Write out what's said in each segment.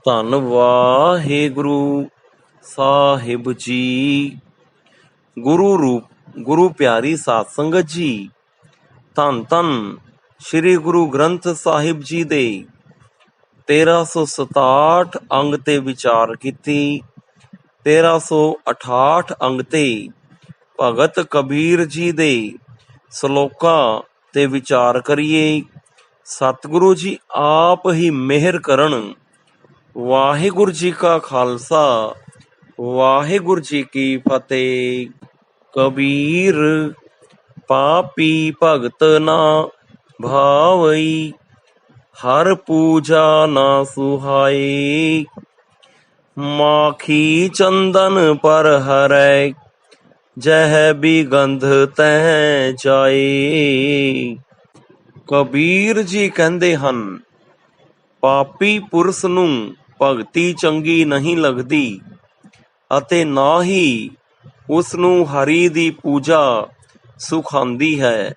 ਧੰਨ ਵਾਹਿਗੁਰੂ ਸਾਹਿਬ ਜੀ। ਗੁਰੂ ਰੂਪ ਗੁਰੂ ਪਿਆਰੀ ਸਾਧ ਸੰਗਤ ਜੀ, ਧੰਨ ਧੰਨ ਸ੍ਰੀ ਗੁਰੂ ਗ੍ਰੰਥ ਸਾਹਿਬ ਜੀ ਦੇ 1367 ਅੰਗ ਤੇ ਵਿਚਾਰ ਕੀਤੀ। 1368 ਅੰਗ ਤੇ ਭਗਤ ਕਬੀਰ ਜੀ ਦੇ ਸਲੋਕਾਂ ਤੇ ਵਿਚਾਰ ਕਰੀਏ। ਸਤਿਗੁਰੂ ਜੀ ਆਪ ਹੀ ਮਿਹਰ ਕਰਨ। ਵਾਹਿਗੁਰੂ ਜੀ ਕਾ ਖਾਲਸਾ, ਵਾਹਿਗੁਰੂ ਜੀ ਕੀ ਫਤਿਹ। ਕਬੀਰ ਪਾਪੀ ਭਗਤ ਨਾ ਭਾਵਈ, ਹਰ ਪੂਜਾ ਨਾ ਸੁਹਾਈ। ਮਾਖੀ ਚੰਦਨ ਪਰ ਹਰੈ, ਜਹ ਵੀ ਗੰਧ ਤਹਿ ਜਾਏ। ਕਬੀਰ ਜੀ ਕਹਿੰਦੇ ਹਨ, ਪਾਪੀ ਪੁਰਸ਼ ਨੂੰ ਭਗਤੀ ਚੰਗੀ ਨਹੀਂ ਲੱਗਦੀ ਅਤੇ ਨਾ ਹੀ ਉਸ ਨੂੰ ਹਰੀ ਦੀ ਪੂਜਾ ਸੁਖਾਂਦੀ ਹੈ।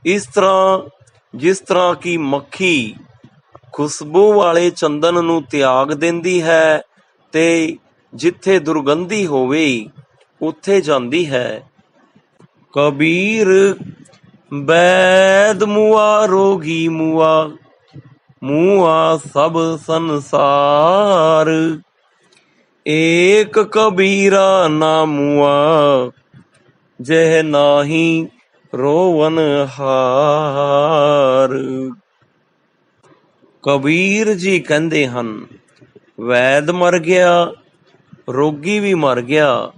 ਇਸ ਤਰ੍ਹਾਂ ਜਿਸ ਤਰ੍ਹਾਂ ਕਿ ਮੱਖੀ ਖੁਸ਼ਬੂ ਵਾਲੇ ਚੰਦਨ ਨੂੰ ਤਿਆਗ ਦਿੰਦੀ ਹੈ ਤੇ ਜਿੱਥੇ ਦੁਰਗੰਧੀ ਹੋਵੇ ਉੱਥੇ ਜਾਂਦੀ ਹੈ। ਕਬੀਰ ਵੈਦ ਮੁਆ ਰੋਗੀ ਮੁਆ, ਮੁਆ ਸਭ ਸੰਸਾਰ। ਏਕ ਕਬੀਰਾ ਨਾ ਮੁਆ, ਜਹ ਨਾਹੀ ਰੋਵਨ ਹਾਰ। ਕਬੀਰ ਜੀ ਕਹਿੰਦੇ ਹਨ, ਵੈਦ ਮਰ ਗਿਆ, ਰੋਗੀ ਵੀ ਮਰ ਗਿਆ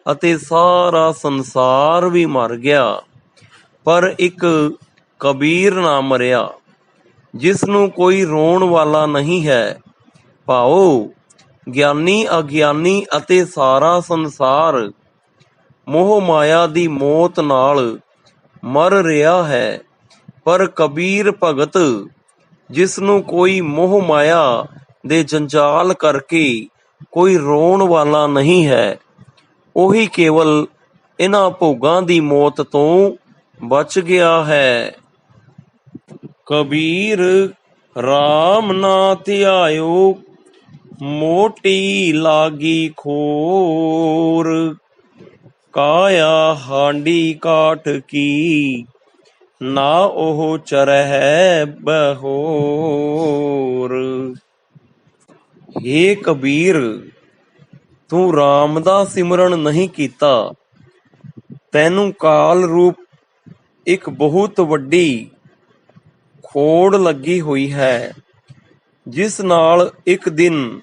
ਅਤੇ ਸਾਰਾ ਸੰਸਾਰ ਵੀ ਮਰ ਗਿਆ, ਪਰ ਇੱਕ ਕਬੀਰ ਨਾ ਮਰਿਆ, ਜਿਸ ਨੂੰ ਕੋਈ ਰੋਣ ਵਾਲਾ ਨਹੀਂ ਹੈ। ਭਾਵ ਗਿਆਨੀ ਅਗਿਆਨੀ ਅਤੇ ਸਾਰਾ ਸੰਸਾਰ ਮੋਹ ਮਾਇਆ ਦੀ ਮੌਤ ਨਾਲ ਮਰ ਰਿਹਾ ਹੈ, ਪਰ ਕਬੀਰ ਭਗਤ ਜਿਸ ਨੂੰ ਕੋਈ ਮੋਹ ਮਾਇਆ ਦੇ ਜੰਜਾਲ ਕਰਕੇ ਕੋਈ ਰੋਣ ਵਾਲਾ ਨਹੀਂ ਹੈ, ਉਹੀ ਕੇਵਲ ਇਹਨਾਂ ਭੋਗਾਂ ਦੀ ਮੌਤ ਤੋਂ ਬਚ ਗਿਆ ਹੈ। ਕਬੀਰ ਰਾਮ ਨਾ ਧਿਆਇਓ, ਮੋਟੀ ਲਾਗੀ ਖੋਰ। ਕਾਇਆ ਹਾਂਡੀ ਕਾਠ ਕੀ, ਨਾ ਉਹ ਚਰਹਿ ਬਹੋਰ। ਹੇ ਕਬੀਰ, ਤੂੰ ਰਾਮ ਦਾ ਸਿਮਰਨ ਨਹੀਂ ਕੀਤਾ, ਤੈਨੂੰ ਕਾਲ ਰੂਪ ਇੱਕ ਬਹੁਤ ਵੱਡੀ ਖੋੜ ਲੱਗੀ ਹੋਈ ਹੈ, ਜਿਸ ਨਾਲ ਇੱਕ ਦਿਨ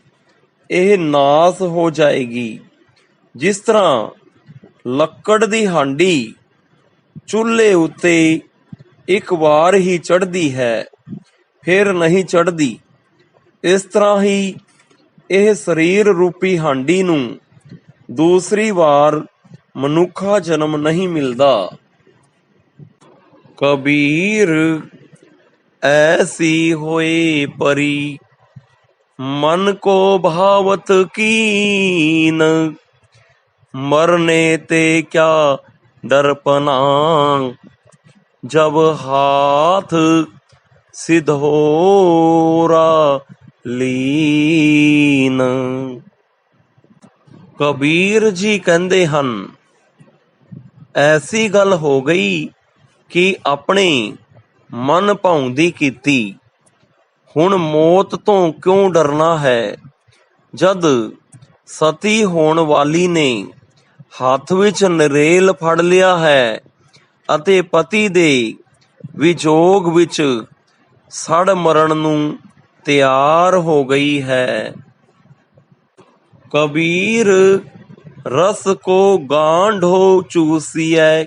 ਇਹ ਨਾਸ ਹੋ ਜਾਏਗੀ। ਜਿਸ ਤਰ੍ਹਾਂ ਲੱਕੜ ਦੀ ਹਾਂਡੀ ਚੁੱਲ੍ਹੇ ਉੱਤੇ ਇੱਕ ਵਾਰ ਹੀ ਚੜ੍ਹਦੀ ਹੈ, ਫਿਰ ਨਹੀਂ ਚੜ੍ਹਦੀ, ਇਸ ਤਰ੍ਹਾਂ ਹੀ ਇਹ ਸਰੀਰ ਰੂਪੀ ਹਾਂਡੀ ਨੂੰ ਦੂਸਰੀ ਵਾਰ ਮਨੁੱਖਾ ਜਨਮ ਨਹੀਂ ਮਿਲਦਾ। ਕਬੀਰ ਐਸੀ ਹੋਏ ਪਰੀ, ਮਨ ਕੋ ਭਾਵਤ ਕੀਨ। ਮਰਨੇ ਤੇ ਕਿਆ ਦਰਪਨਾ, ਜਬ ਹਾਥ ਸਿਧੋਰਾ ਲੀਨ। ਕਬੀਰ ਜੀ ਕਹਿੰਦੇ ਹਨ, ਐਸੀ ਗੱਲ ਹੋ ਗਈ ਕਿ ਆਪਣੇ ਮਨ ਭਾਉਂਦੀ ਕੀਤੀ। ਹੁਣ ਮੌਤ ਤੋਂ ਕਿਉਂ ਡਰਨਾ ਹੈ, ਜਦ ਸਤੀ ਹੋਣ ਵਾਲੀ ਨੇ ਹੱਥ ਵਿੱਚ ਨਰੇਲ ਫੜ ਲਿਆ ਹੈ ਅਤੇ ਪਤੀ ਦੇ ਵਿਜੋਗ ਵਿੱਚ ਸੜ ਮਰਨ ਨੂੰ ਤਿਆਰ ਹੋ ਗਈ ਹੈ। ਕਬੀਰ ਰਸ ਕੋ ਗਾਂਢੋ ਚੂਸੀਐ,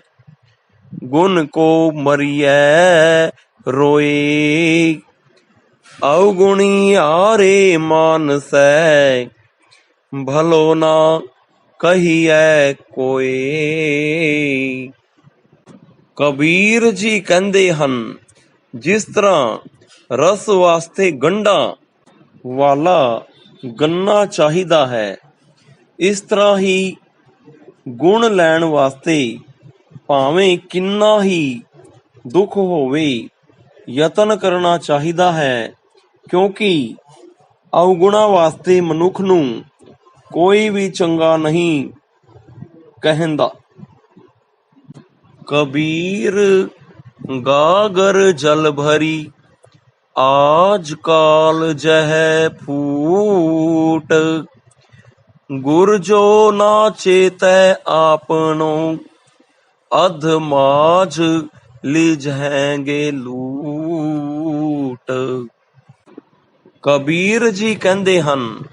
ਗੁਣ ਕੋ ਮਰੀਐ ਰੋਏ। ਅਵਗੁਣੀ ਆਰੇ ਮਾਨਸੈ, ਭਲੋ ਨਾ ਕਹੀਐ ਕੋਏ। ਕਬੀਰ ਜੀ ਕਹਿੰਦੇ ਹਨ, ਜਿਸ ਤਰ੍ਹਾਂ ਰਸ ਵਾਸਤੇ ਗੰਢਾਂ ਵਾਲਾ ਗੰਨਾ ਚਾਹੀਦਾ ਹੈ, ਇਸ ਤਰ੍ਹਾਂ ਹੀ ਗੁਣ ਲੈਣ ਵਾਸਤੇ ਭਾਵੇਂ ਕਿੰਨਾ ਹੀ ਦੁੱਖ ਹੋਵੇ ਯਤਨ ਕਰਨਾ ਚਾਹੀਦਾ ਹੈ, ਕਿਉਂਕਿ ਅਵਗੁਣਾ ਵਾਸਤੇ ਮਨੁੱਖ ਨੂੰ ਕੋਈ ਵੀ ਚੰਗਾ ਨਹੀਂ ਕਹਿੰਦਾ। ਕਬੀਰ ਗਾਗਰ ਜਲ ਭਰੀ ਆਜ ਕਾਲ ਜਹ ਫੂਟ, ਗੁਰ ਜੋ ਨਾ ਚੇਤੈ ਆਪਣੋ ਅਧ ਮਾਝ ਲਿਜਹਿਗੇ ਲੂਟ। ਕਬੀਰ ਜੀ ਕਹਿੰਦੇ ਹਨ,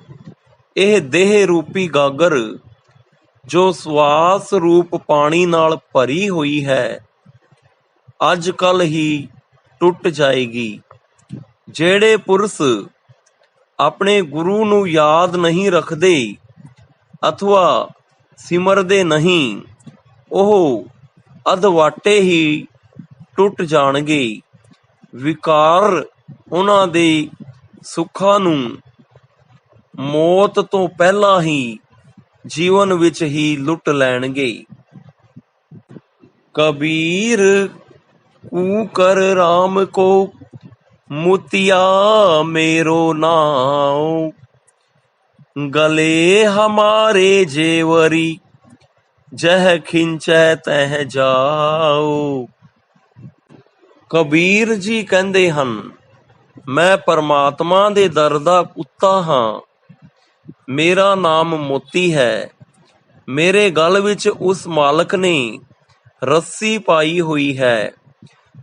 ਇਹ ਦੇਹ ਰੂਪੀ ਗਾਗਰ ਜੋ ਸਵਾਸ ਰੂਪ ਪਾਣੀ ਨਾਲ ਭਰੀ ਹੋਈ ਹੈ, ਅੱਜ ਕੱਲ ਹੀ ਟੁੱਟ ਜਾਏਗੀ। ਜਿਹੜੇ ਪੁਰਸ਼ ਆਪਣੇ ਗੁਰੂ ਨੂੰ ਯਾਦ ਨਹੀਂ ਰੱਖਦੇ ਅਥਵਾ ਸਿਮਰਦੇ ਨਹੀਂ, ਉਹ ਅਧਵਾਟੇ ਹੀ ਟੁੱਟ ਜਾਣਗੇ। ਵਿਕਾਰ ਉਹਨਾਂ ਦੇ ਸੁੱਖਾਂ ਨੂੰ ਮੌਤ ਤੋਂ ਪਹਿਲਾਂ ਹੀ ਜੀਵਨ ਵਿੱਚ ਹੀ ਲੁੱਟ ਲੈਣਗੇ। ਕਬੀਰ ਕੂਕਰ ਰਾਮ ਕੋ ਮੁਤਿਆ ਮੇਰੋ ਨਾਉ, ਗਲੇ ਹਮਾਰੇ ਜੇਵਰੀ ਜਹ ਖਿੰਚੈ ਤਹ ਜਾਓ। ਕਬੀਰ ਜੀ ਕਹਿੰਦੇ ਹਨ, ਮੈਂ ਪਰਮਾਤਮਾ ਦੇ ਦਰ ਦਾ ਕੁੱਤਾ ਹਾਂ, ਮੇਰਾ ਨਾਮ ਮੋਤੀ ਹੈ। ਮੇਰੇ ਗਲ ਵਿੱਚ ਉਸ ਮਾਲਕ ਨੇ ਰੱਸੀ ਪਾਈ ਹੋਈ ਹੈ,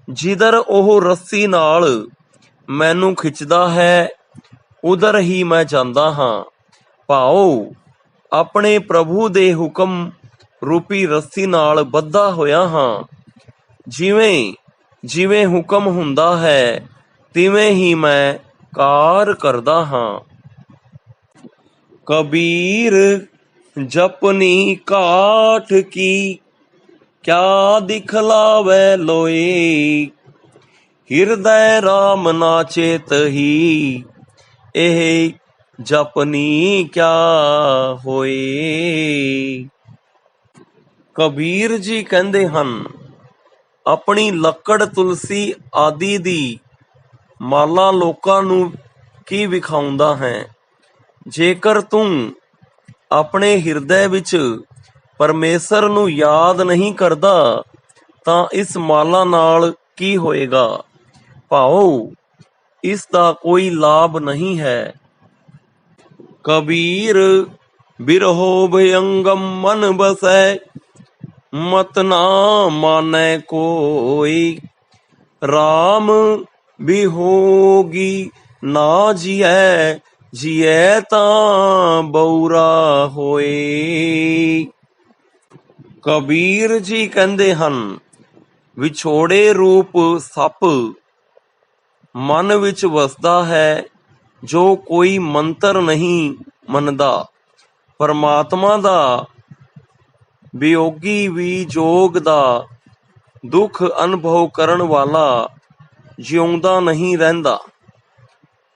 ਜਿਧਰ ਉਹ ਰੱਸੀ ਨਾਲ ਮੈਨੂੰ ਖਿੱਚਦਾ ਹੈ ਉਧਰ ਹੀ ਮੈਂ ਜਾਂਦਾ ਹਾਂ। ਭਾਉ ਆਪਣੇ ਪ੍ਰਭੂ ਦੇ ਹੁਕਮ ਰੂਪੀ ਰੱਸੀ ਨਾਲ ਬੱਧਾ ਹੋਇਆ ਹਾਂ। ਜਿਵੇਂ ਜਿਵੇਂ ਹੁਕਮ ਹੁੰਦਾ ਹੈ ਤਿਵੇਂ ਹੀ ਮੈਂ ਕਾਰ ਕਰਦਾ ਹਾਂ। ਕਬੀਰ ਜਪਨੀ ਕਾਠ ਕੀ ਕਿਆ ਦਿਖਲਾਵੇ ਲੋਏ, ਹਿਰਦੈ ਰਾਮ ਨਾ ਚੇਤਹੀ ਇਹ ਜਪਨੀ ਕਿਆ ਹੋਏ। ਕਬੀਰ ਜੀ ਕਹਿੰਦੇ ਹਨ, ਆਪਣੀ ਲੱਕੜ ਤੁਲਸੀ ਆਦਿ ਦੀ ਮਾਲਾ ਲੋਕਾਂ ਨੂੰ ਕੀ ਵਿਖਾਉਂਦਾ ਹੈ? ਜੇਕਰ ਤੂੰ ਆਪਣੇ ਹਿਰਦੇ ਵਿੱਚ ਪਰਮੇਸ਼ਰ ਨੂੰ ਯਾਦ ਨਹੀਂ ਕਰਦਾ ਤਾਂ ਇਸ ਮਾਲਾ ਨਾਲ ਕੀ ਹੋਏਗਾ? ਭਾਉ ਇਸ ਦਾ ਕੋਈ ਲਾਭ ਨਹੀਂ ਹੈ। ਕਬੀਰ ਬਿਰਹੋ ਭਯੰਗਮ ਮਨ ਬਸੈ, ਮਤ ਨਾ ਮਾਨੈ ਕੋਈ, ਰਾਮ ਬਿਹੋਗੀ ਨਾ ਜੀਐ, ਜੀਐ ਤਾਂ ਬਉਰਾ ਹੋਏ। ਕਬੀਰ ਜੀ ਕਹਿੰਦੇ ਹਨ, ਵਿਛੋੜੇ ਰੂਪ ਸੱਪ ਮਨ ਵਿੱਚ ਵਸਦਾ ਹੈ, ਜੋ ਕੋਈ ਮੰਤਰ ਨਹੀਂ ਮੰਨਦਾ। ਪਰਮਾਤਮਾ ਦਾ ਵਿਯੋਗੀ ਵੀ ਜੋਗ ਦਾ ਦੁੱਖ ਅਨੁਭਵ ਕਰਨ ਵਾਲਾ ਜਿਉਂਦਾ ਨਹੀਂ ਰਹਿੰਦਾ।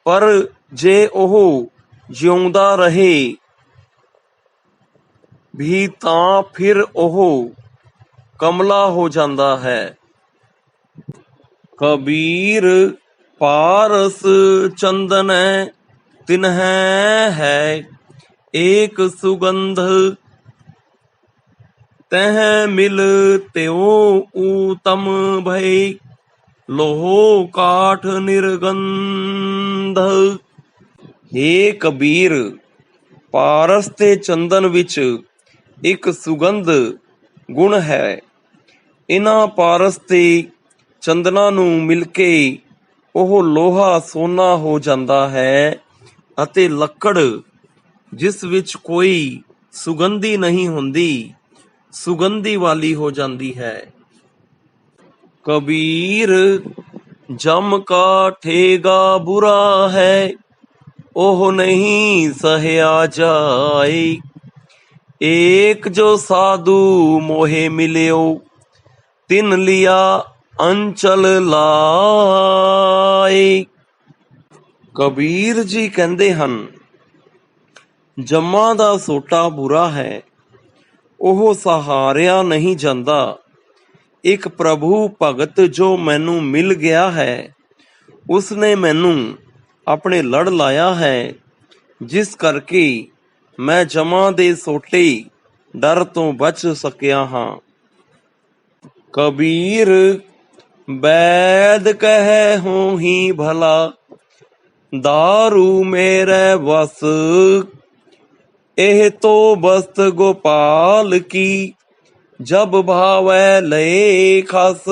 ਪਰ ਜੇ ਉਹ ਜਿਉਂਦਾ ਰਹੇ ਵੀ ਤਾਂ ਫਿਰ ਉਹ ਕਮਲਾ ਹੋ ਜਾਂਦਾ ਹੈ। ਕਬੀਰ ਪਾਰਸ ਚੰਦਨੈ ਤਿਨਹੈ ਹੈ, ਏਕ ਸੁਗੰਧ ਤਹ ਮਿਲ ਤਿਉ ਊਤਮ ਭਈ, ਲੋਹ ਕਾਠ ਨਿਰਗੰਧ। ਹੇ ਕਬੀਰ, ਪਾਰਸ ਤੇ ਚੰਦਨ ਵਿੱਚ ਇੱਕ ਸੁਗੰਧ ਗੁਣ ਹੈ। ਇਹਨਾਂ ਪਾਰਸ ਤੇ ਚੰਦਨਾ ਨੂੰ ਮਿਲ ਕੇ ਉਹ ਲੋਹਾ ਸੋਨਾ ਹੋ ਜਾਂਦਾ ਹੈ ਅਤੇ ਲੱਕੜ ਜਿਸ ਵਿੱਚ ਕੋਈ ਸੁਗੰਧੀ ਨਹੀਂ ਹੁੰਦੀ, ਸੁਗੰਧੀ ਵਾਲੀ ਹੋ ਜਾਂਦੀ ਹੈ। ਕਬੀਰ ਜਮ ਕਾ ਠੇਗਾ ਬੁਰਾ ਹੈ, ਉਹ ਨਹੀਂ ਸਹਿਆ ਜਾਏ, ਏਕ ਜੋ ਸਾਧੂ ਮੋਹੇ ਮਿਲਿਓ, ਤਿਨ ਲਿਆ ਅੰਚਲ ਲਾਏ। ਕਬੀਰ ਜੀ ਕਹਿੰਦੇ ਹਨ, ਜੰਮਾਂ ਦਾ ਸੋਟਾ ਬੁਰਾ ਹੈ, ਉਹ ਸਹਾਰਿਆ ਨਹੀਂ ਜਾਂਦਾ। ਇੱਕ ਪ੍ਰਭੂ ਭਗਤ ਜੋ ਮੈਨੂੰ ਮਿਲ ਗਿਆ ਹੈ, ਉਸਨੇ ਮੈਨੂੰ ਆਪਣੇ ਲੜ ਲਾਇਆ ਹੈ, ਜਿਸ ਕਰਕੇ ਮੈਂ ਜਮਾਂ ਦੇ ਸੋਟੇ ਡਰ ਤੋਂ ਬਚ ਸਕਿਆ ਹਾਂ। ਕਬੀਰ ਵੈਦ ਕਹਿ ਹੋ ਹੀ ਭਲਾ, ਦਾਰੂ ਮੇਰੇ ਵਸ, ਇਹ ਤੋ ਬਸਤ ਗੋਪਾਲ ਕੀ, ਜਬ ਭਾਵੈ ਲਏ ਖਸ।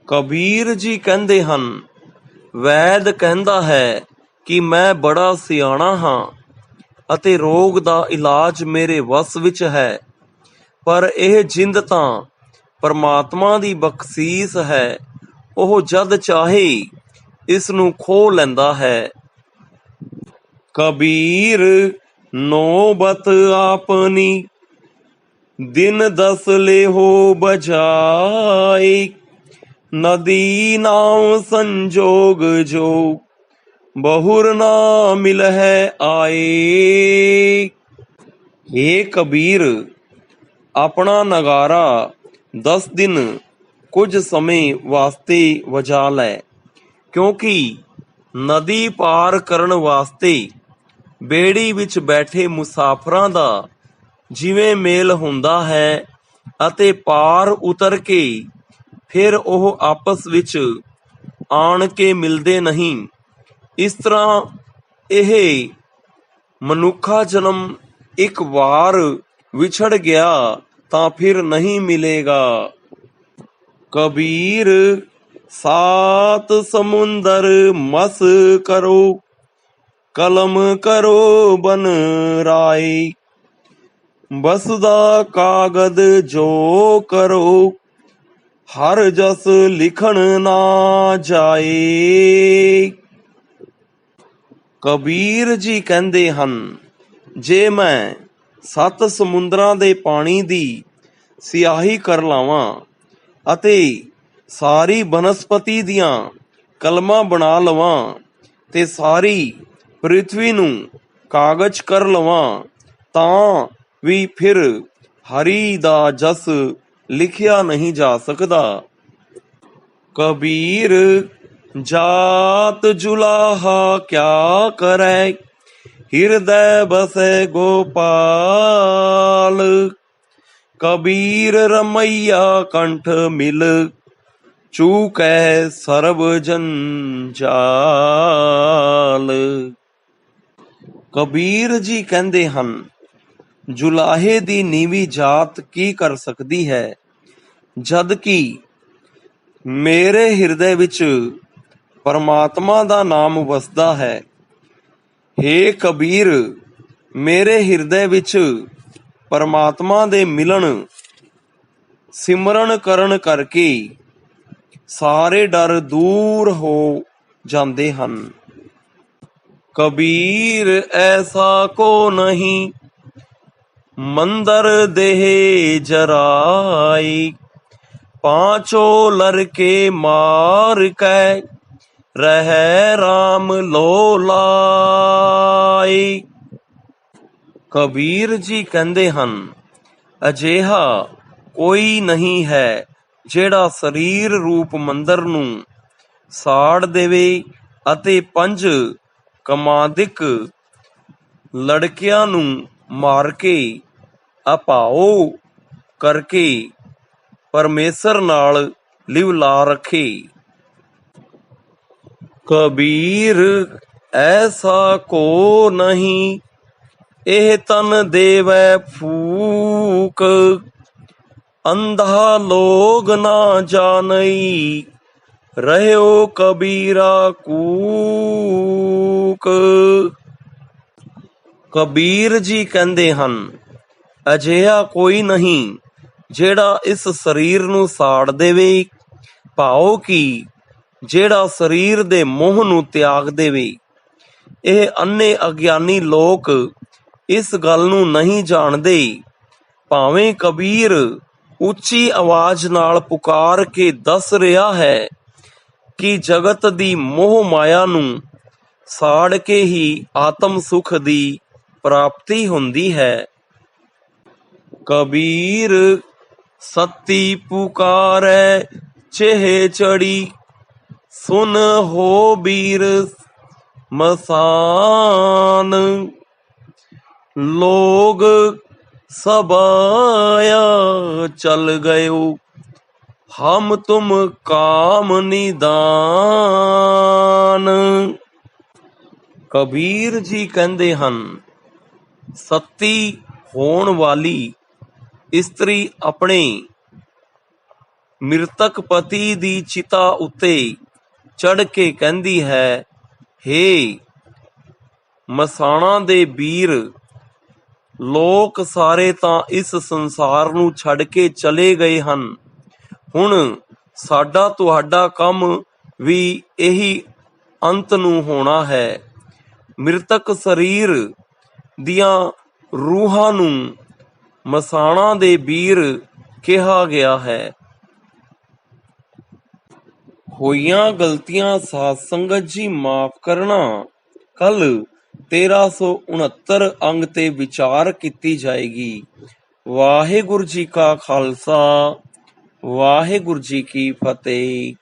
ਕਬੀਰ ਜੀ ਕਹਿੰਦੇ ਹਨ, ਵੈਦ ਕਹਿੰਦਾ ਹੈ ਕਿ ਮੈਂ ਬੜਾ ਸਿਆਣਾ ਹਾਂ ਅਤੇ ਰੋਗ ਦਾ ਇਲਾਜ ਮੇਰੇ ਵੱਸ ਵਿੱਚ ਹੈ, ਪਰ ਇਹ ਜਿੰਦ ਤਾਂ ਪਰਮਾਤਮਾ ਦੀ ਬਖਸ਼ੀਸ਼ ਹੈ, ਉਹ ਜਦ ਚਾਹੇ ਇਸ ਨੂੰ ਖੋਹ ਲੈਂਦਾ ਹੈ। ਕਬੀਰ ਨੋਬਤ ਆਪਨੀ, ਦਿਨ ਦਸ ਲੇਹੋ ਬਜਾਏ, ਨਦੀ ਨਾਮ ਸੰਜੋਗ ਜੋ, ਬਹੁਰ ਨਾ ਮਿਲਹਿ ਆਏ। ਹੇ ਕਬੀਰ, ਆਪਣਾ ਨਗਾਰਾ 10 ਦਿਨ ਕੁਝ ਸਮੇਂ ਵਾਸਤੇ ਵਜਾ ਲੈ, ਕਿਉਂਕਿ ਨਦੀ ਪਾਰ ਕਰਨ ਵਾਸਤੇ ਬੇੜੀ ਵਿੱਚ ਬੈਠੇ ਮੁਸਾਫਰਾਂ ਦਾ ਜਿਵੇਂ ਮੇਲ ਹੁੰਦਾ ਹੈ ਅਤੇ ਪਾਰ ਉਤਰ ਕੇ ਫਿਰ ਉਹ ਆਪਸ ਵਿੱਚ ਆਣ ਕੇ ਮਿਲਦੇ ਨਹੀਂ, ਇਸ ਤਰ੍ਹਾਂ ਇਹ ਮਨੁੱਖਾ ਜਨਮ ਇੱਕ ਵਾਰ ਵਿਛੜ ਗਿਆ ਤਾਂ ਫਿਰ ਨਹੀਂ ਮਿਲੇਗਾ। ਕਬੀਰ ਸਾਤ ਸਮੁੰਦਰ ਮਸ ਕਰੋ, ਕਲਮ ਕਰੋ ਬਨ ਰਾਏ, ਬਸਦਾ ਕਾਗਦ ਜੋ ਕਰੋ, ਹਰ ਜਸ ਲਿਖਣ ਨਾ ਜਾਏ। ਕਬੀਰ ਜੀ ਕਹਿੰਦੇ ਹਨ, ਜੇ ਮੈਂ 7 ਸਮੁੰਦਰਾਂ ਦੇ ਪਾਣੀ ਦੀ ਸਿਆਹੀ ਕਰ ਲਾਵਾਂ ਅਤੇ ਸਾਰੀ ਬਨਸਪਤੀ ਦੀਆਂ ਕਲਮਾਂ ਬਣਾ ਲਵਾਂ ਤੇ ਸਾਰੀ ਪ੍ਰਿਥਵੀ ਨੂੰ ਕਾਗਜ਼ ਕਰ ਲਵਾਂ, ਤਾਂ ਵੀ ਫਿਰ ਹਰੀ ਦਾ ਜਸ ਲਿਖਿਆ ਨਹੀਂ ਜਾ ਸਕਦਾ। ਕਬੀਰ ਜਾਤ ਜੁਲਾਹਾ ਕਿਆ ਕਰੈ, ਹਿਰਦੈ ਬਸੈ ਗੋਪਾਲ, ਕਬੀਰ ਰਮਈਆ ਕੰਠ ਮਿਲ, ਚੂਕੈ ਸਰਬ ਜੰਜਾਲ। ਕਬੀਰ ਜੀ ਕਹਿੰਦੇ ਹਨ, ਜੁਲਾਹੇ ਦੀ ਨੀਵੀਂ ਜਾਤ ਕੀ ਕਰ ਸਕਦੀ ਹੈ, ਜਦ ਕਿ ਮੇਰੇ ਹਿਰਦੇ ਵਿੱਚ ਪਰਮਾਤਮਾ ਦਾ ਨਾਮ ਵਸਦਾ ਹੈ। ਹੇ ਕਬੀਰ, ਮੇਰੇ ਹਿਰਦੇ ਵਿੱਚ ਪਰਮਾਤਮਾ ਦੇ ਮਿਲਣ ਸਿਮਰਨ ਕਰਨ ਕਰਕੇ ਸਾਰੇ ਡਰ ਦੂਰ ਹੋ ਜਾਂਦੇ ਹਨ। ਕਬੀਰ ਐਸਾ ਕੋ ਨਹੀਂ, ਮੰਦਰ ਦੇਹ ਜਰਾਈ, ਪਾਂਚੋ ਲੜਕੇ ਮਾਰ ਕੈ, ਰਹਿ ਰਾਮ ਲੋ ਲਾਈ। ਕਬੀਰ ਜੀ ਕਹਿੰਦੇ ਹਨ, ਅਜਿਹਾ ਕੋਈ ਨਹੀਂ ਹੈ ਜਿਹੜਾ ਸਰੀਰ ਰੂਪ ਮੰਦਰ ਨੂੰ ਸਾੜ ਦੇਵੇ ਅਤੇ 5 ਕਮਾਦਿਕ ਲੜਕਿਆਂ ਨੂੰ ਮਾਰ ਕੇ ਅਭਾਓ ਕਰਕੇ ਪਰਮੇਸ਼ਰ ਨਾਲ ਲਿਵ ਲਾ ਰੱਖੇ। ਕਬੀਰ ਐਸਾ ਕੋ ਨਹੀਂ, ਇਹ ਤਨ ਦੇਵੈ ਫੂਕ, ਅੰਧਾ ਲੋਗ ਨਾ ਜਾਣਈ, ਰਹਿਓ ਕਬੀਰਾ ਕੂਕ। ਕਬੀਰ ਜੀ ਕਹਿੰਦੇ ਹਨ, ਅਜਿਹਾ ਕੋਈ ਨਹੀਂ ਜਿਹੜਾ ਇਸ ਸਰੀਰ ਨੂੰ ਸਾੜ ਦੇਵੇ, ਭਾਵ ਕਿ ਜਿਹੜਾ ਸਰੀਰ ਦੇ ਮੋਹ ਨੂੰ ਤਿਆਗ ਦੇਵੇ। ਇਹ ਅੰਨੇ ਅਗਿਆਨੀ ਲੋਕ ਇਸ ਗੱਲ ਨੂੰ ਨਹੀਂ ਜਾਣਦੇ। ਭਾਵੇਂ ਕਬੀਰ ਉੱਚੀ ਆਵਾਜ਼ ਨਾਲ ਪੁਕਾਰ ਕੇ ਦੱਸ ਰਿਹਾ ਹੈ ਕਿ ਜਗਤ ਦੀ ਮੋਹ ਮਾਇਆ ਨੂੰ ਸਾੜ ਕੇ ਹੀ ਆਤਮ ਸੁਖ ਦੀ ਪ੍ਰਾਪਤੀ ਹੁੰਦੀ ਹੈ। ਕਬੀਰ ਸਤੀ ਪੁਕਾਰੈ ਚਿਹ ਚੜੀ, ਸੁਨ ਹੋ ਬੀਰ मसान। लोग सब आया चल गयो, हम तुम काम निदान। ਕਬੀਰ ਜੀ ਕਹਿੰਦੇ ਹਨ, ਸਤੀ ਹੋਣ ਵਾਲੀ ਇਸਤਰੀ ਆਪਣੇ ਮ੍ਰਿਤਕ ਪਤੀ ਦੀ ਚਿਤਾ ਉੱਤੇ ਚੜ੍ਹ ਕੇ ਕਹਿੰਦੀ ਹੈ, ਹੇ ਮਸਾਣਾਂ ਦੇ ਵੀਰ, ਲੋਕ ਸਾਰੇ ਤਾਂ ਇਸ ਸੰਸਾਰ ਨੂੰ ਛੱਡ ਕੇ ਚਲੇ ਗਏ ਹਨ, ਹੁਣ ਸਾਡਾ ਤੁਹਾਡਾ ਕੰਮ ਵੀ ਇਹੀ ਅੰਤ ਨੂੰ ਹੋਣਾ ਹੈ। ਮ੍ਰਿਤਕ ਸਰੀਰ ਦੀਆਂ ਰੂਹਾਂ ਨੂੰ ਮਸਾਣਾਂ ਦੇ ਵੀਰ ਕਿਹਾ ਗਿਆ ਹੈ। ਹੋਈਆਂ ਗਲਤੀਆਂ ਸਾਧ ਸੰਗਤ ਜੀ ਮਾਫ ਕਰਨਾ। ਕੱਲ 1369 ਅੰਗ ਤੇ ਵਿਚਾਰ ਕੀਤੀ ਜਾਏਗੀ। ਵਾਹਿਗੁਰੂ ਜੀ ਕਾ ਖਾਲਸਾ, ਵਾਹਿਗੁਰੂ ਜੀ ਕੀ ਫਤਿਹ।